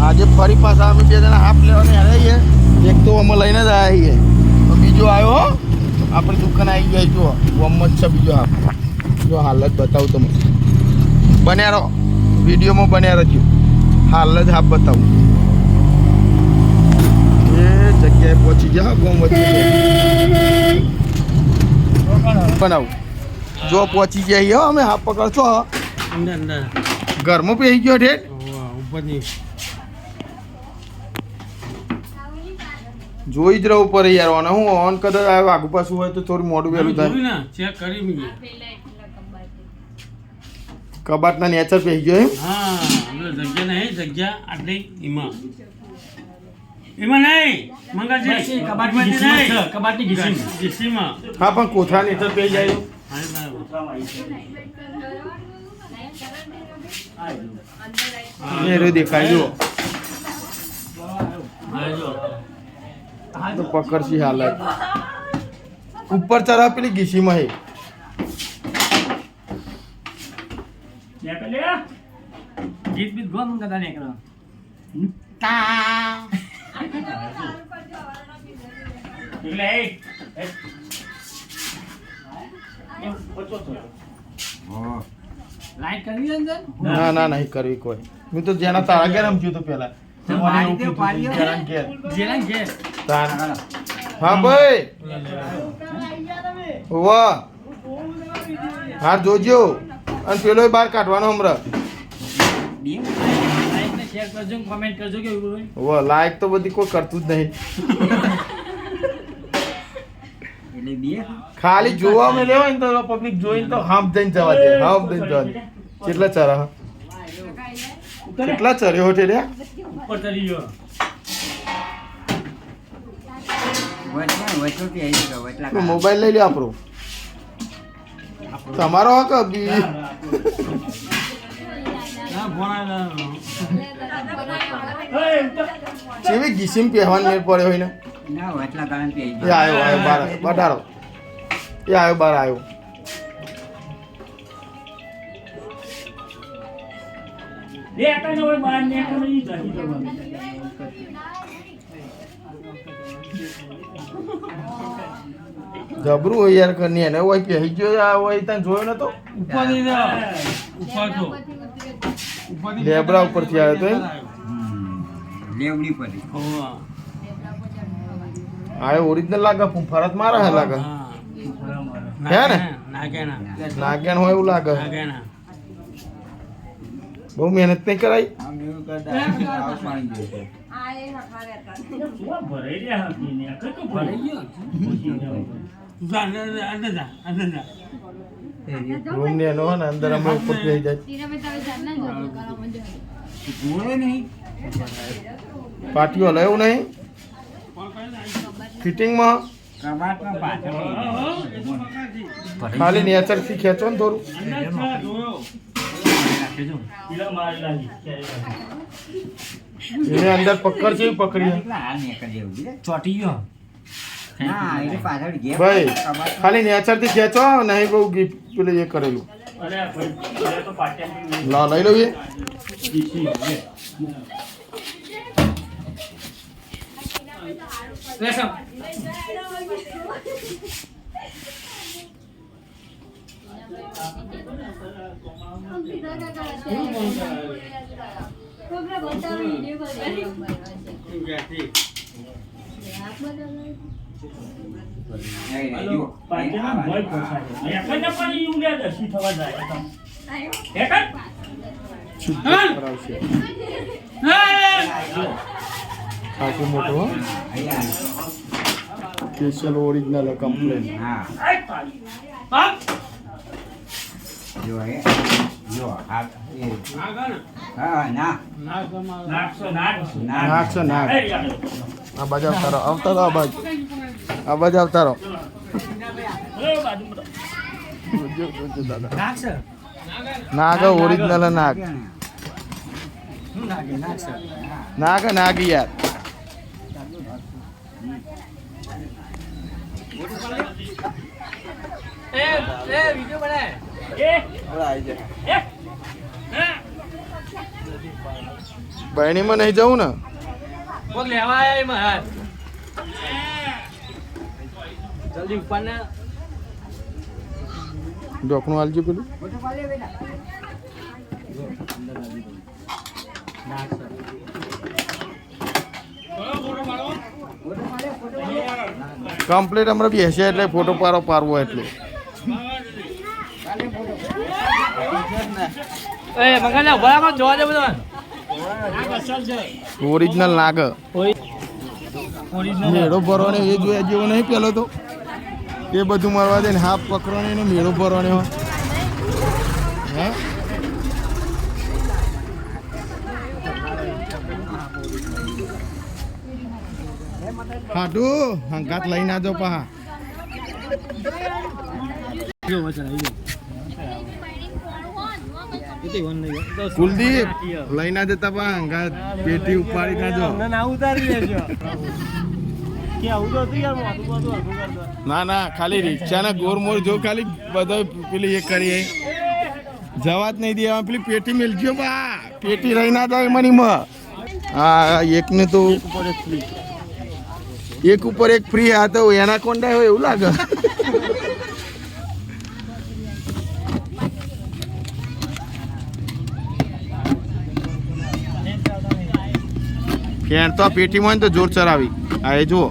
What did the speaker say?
આજે ફરી પાછા અમે 2 જણા હાફ લેવાને આવ્યા છીએ. એક તો અમે લઈને જ આવ્યા છીએ, તો બીજો આવ્યો આપણી દુકાન આવી ગઈ. જો વમત છે બીજો હાફ. જો હાલત બતાવું તમે, બન્યા રહો વિડીયોમાં, બન્યા રહેજો. હાલ જ હાફ બતાવું. એ જગ્યાએ પહોંચી ગયા ગોમ વચ્ચે બનાવું. જો પહોંચી ગયા અમે હાફ પકડશો ઘરમાં પહેરી ગયો ઠેઠ ઉપરની. જોઈ જ રહું પડે યાર. અને હું ઓન કદાચ આગુ પાછું હોય તો થોડું મોડું વહેલું થાય. ચેક કરી કબાટના નેચર પહેરી ગયો એમ. હા જગ્યા નહીં, જગ્યા આટલી એમાં નહીં મંગાજી કબાટની ઘીસીમાં. હા પણ કોથળા નેચર પહેરી જાય. દેખાય જો તો પકડશી હાલત. ઉપર ચઢા પેલી ઘીસીમાં હે. ગીત બીત ગો મંગાતા નીકળો. લાઈટ કરવી અંદર? ના ના નહીં કરવી કોઈ. મેં તો જેના તારા ઘેર રમચ્યું તો પેલા. હા ભાઈ વાહ હા જોજો. અને પેલો બહાર કાઢવાનો હમણાં. શેર કરજો, કમેન્ટ કરજો કે વાહ લાઈક તો બધી કોઈ કરતું જ નહીં. ખાલી જોવા મેં લેવાય ને તો પબ્લિક જોઈને તો હામ દઈને જવા દે. હામ દઈને જવા દે. કેટલા ચરા કેટલા ચર્યો છે રે ઉપર ચડી ગયો. મોબાઈલ લઈ લે આપણો. તમારો હક બી જેવી ઘીસીમ પહેવાની મેળ પડ્યો હોય ને. એ આવ્યો બાર બટારો. એ આવ્યો બાર આવ્યો. જબરું હોય યાર કરની એને હોય પહેરી ગયો આ હોય ત્યાં જોયો નતો. લેબડા ઉપરથી આવ્યો તો એમ. લેવડી પડી આ ઓરિજિનલ લાગે. ફરત મારે હે લાગે. હે ને નાગેન હોય એવું લાગે. બહુ મહેનત નહીં કરાઈ. રૂમ ને એનો ને અંદર અમે ઉપર થઈ જાય. પાટીઓ લેવું નહીં ફિટિંગમાં. ખાલી નેચર થી ખેંચો ને થોડું. એને અંદર પકડ છે પકડી ચોટી ગયો ભાઈ. ખાલી નેચર થી ખેંચો નહીં બહુ પેલું એ કરેલું. લા લઈ લઉં. ખાસું મોટું સ્પેશિયલ ઓરિજિનલ કમ્પ્લેન. નાખશો નાખ. આ બાજુ આવતારો આવતારો. આ બાજુ આ બાજુ આવતારો. નાગ ઓરિજિનલ નાગ. નાગ નાગ યાર. વિડિયો બનાય. બહેણીમાં નહીં જવું ને કોક લેવા આયા એ મહારાજ જલ્દી ઉપર ને ડોકનું આલજો પેલું કમ્પ્લીટ હમણાં બેસ્યા એટલે ફોટો પાડવો એટલે એ મગન ઉભા રાખો જોવા દે બધા ઓરિજિનલ લાગે મેળો ભરવાનો એ જોયા જેવો નહીં પેલો તો એ બધું મારવા દે ને હાફ પકડવાનો એનો મેળો ભરવાનો હોય હે હાટું હંકાત લઈને આજો પા કુલદીપ લઈને જતા પા હંકાત પેટી ઉપાડી નાજો ના ના ખાલી રિક્ષાના ગોરમોર જો ખાલી બધો પેલી એ કરીએ જવા જ નહીં દેવા પેલી પેટી મેલજો બા પેટી રહી ના જાય મનીમાં હા એકને તો એક ઉપર એક ફ્રી આ તો એના કોન્ડા હોય એવું લાગે ફેન તો પેટીમાં તો જોર ચરાવી આ એ જુઓ